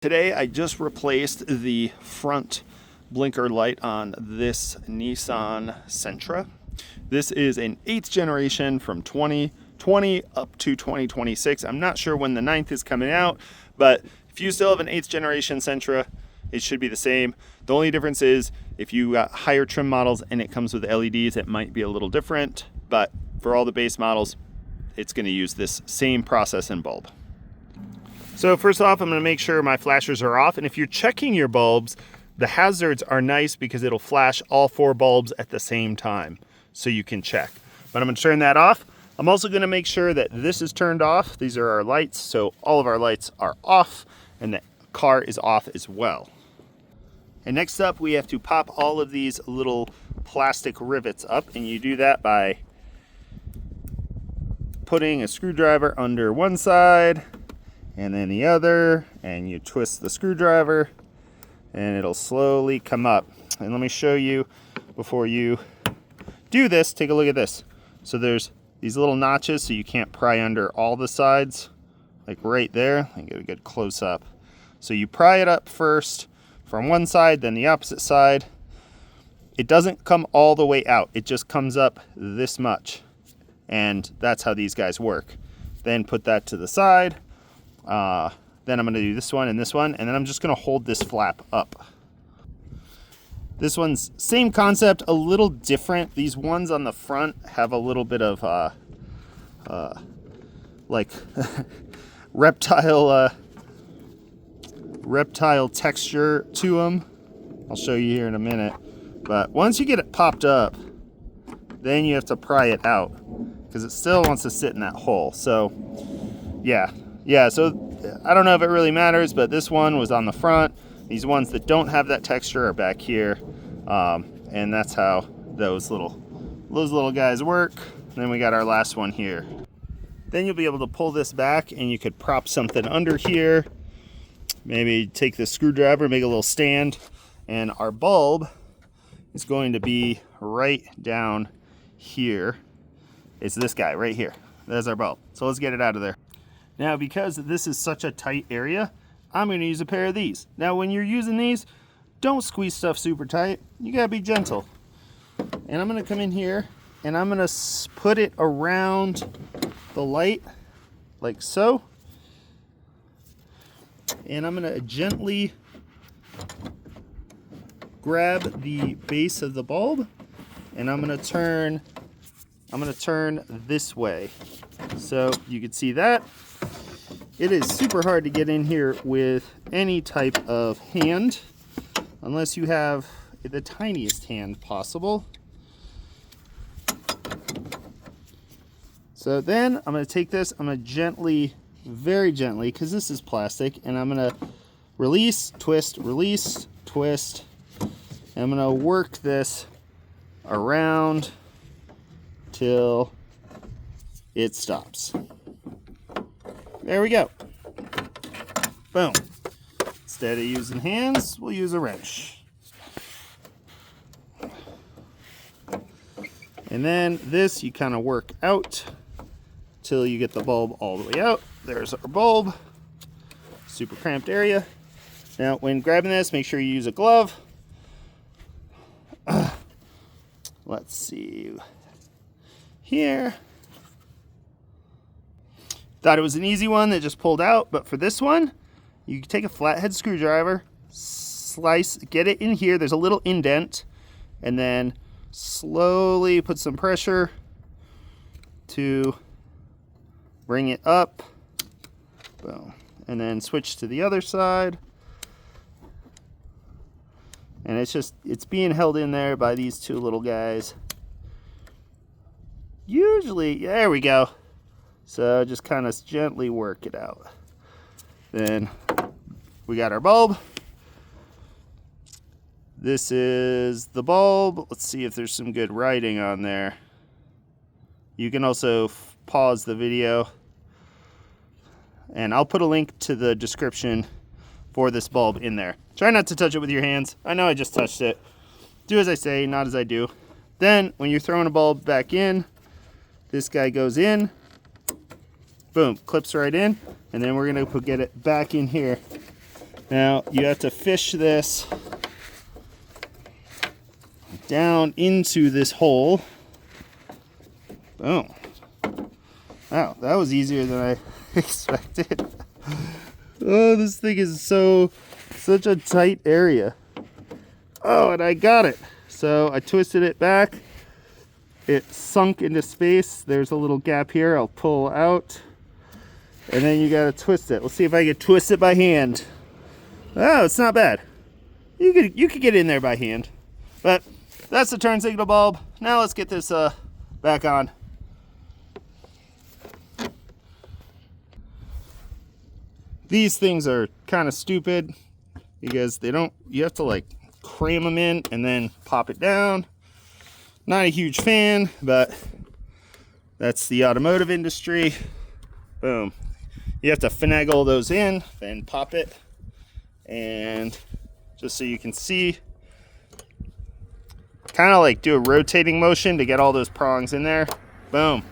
Today I just replaced the front blinker light on this Nissan Sentra. This is an 8th generation from 2020 up to 2026. I'm not sure when the 9th is coming out, but if you still have an 8th generation Sentra, it should be the same. The only difference is if you got higher trim models and it comes with LEDs, it might be a little different, but for all the base models, it's going to use this same process and bulb. So first off, I'm going to make sure my flashers are off. And if you're checking your bulbs, the hazards are nice because it'll flash all 4 bulbs at the same time so you can check. But I'm going to turn that off. I'm also going to make sure that this is turned off. These are our lights, so all of our lights are off and the car is off as well. And next up, we have to pop all of these little plastic rivets up, and you do that by putting a screwdriver under one side and then the other, and you twist the screwdriver and it'll slowly come up. And let me show you before you do this. Take a look at this. So there's these little notches so you can't pry under all the sides, like right there. I get a good close up. So you pry it up first from one side, then the opposite side. It doesn't come all the way out, it just comes up this much, and that's how these guys work. Then put that to the side. Then I'm going to do this one, and then I'm just going to hold this flap up. This one's same concept, a little different. These ones on the front have a little bit of like reptile texture to them. I'll show you here in a minute. But once you get it popped up, then you have to pry it out because it still wants to sit in that hole. So yeah, so I don't know if it really matters, but this one was on the front. These ones that don't have that texture are back here. And that's how those little guys work. And then we got our last one here. Then you'll be able to pull this back and you could prop something under here. Maybe take the screwdriver, make a little stand, and our bulb is going to be right down here. It's this guy right here. There's our bulb. So let's get it out of there. Now, because this is such a tight area, I'm going to use a pair of these. Now, when you're using these, don't squeeze stuff super tight. You got to be gentle. And I'm going to come in here and I'm going to put it around the light like so. And I'm going to gently grab the base of the bulb and I'm going to turn this way. So you can see that. It is super hard to get in here with any type of hand unless you have the tiniest hand possible. So then I'm going to take this, I'm going to gently, very gently, because this is plastic, and I'm going to release, twist, and I'm going to work this around till it stops. There we go. Boom. Instead of using hands, we'll use a wrench. And then this you kind of work out till you get the bulb all the way out. There's our bulb. Super cramped area. Now when grabbing this, make sure you use a glove. Let's see. Here. Thought it was an easy one that just pulled out, but for this one, you take a flathead screwdriver, slice, get it in here. There's a little indent, and then slowly put some pressure to bring it up. Boom. And then switch to the other side. And it's being held in there by these two little guys. Usually, there we go. So just kind of gently work it out. Then we got our bulb. This is the bulb. Let's see if there's some good writing on there. You can also pause the video. And I'll put a link to the description for this bulb in there. Try not to touch it with your hands. I know I just touched it. Do as I say, not as I do. Then when you're throwing a bulb back in, this guy goes in. Boom, clips right in, and then we're gonna get it back in here Now you have to fish this down into this hole. Boom. Wow, that was easier than I expected. Oh, this thing is such a tight area. Oh, and I got it. So I twisted it back. It sunk into space. There's a little gap here. I'll pull out. And then you gotta twist it. Let's see if I can twist it by hand. Oh, it's not bad. You could get in there by hand. But that's the turn signal bulb. Now let's get this back on. These things are kind of stupid because you have to like cram them in and then pop it down. Not a huge fan, but that's the automotive industry. Boom. You have to finagle those in, then pop it. And just so you can see, kind of like do a rotating motion to get all those prongs in there. Boom.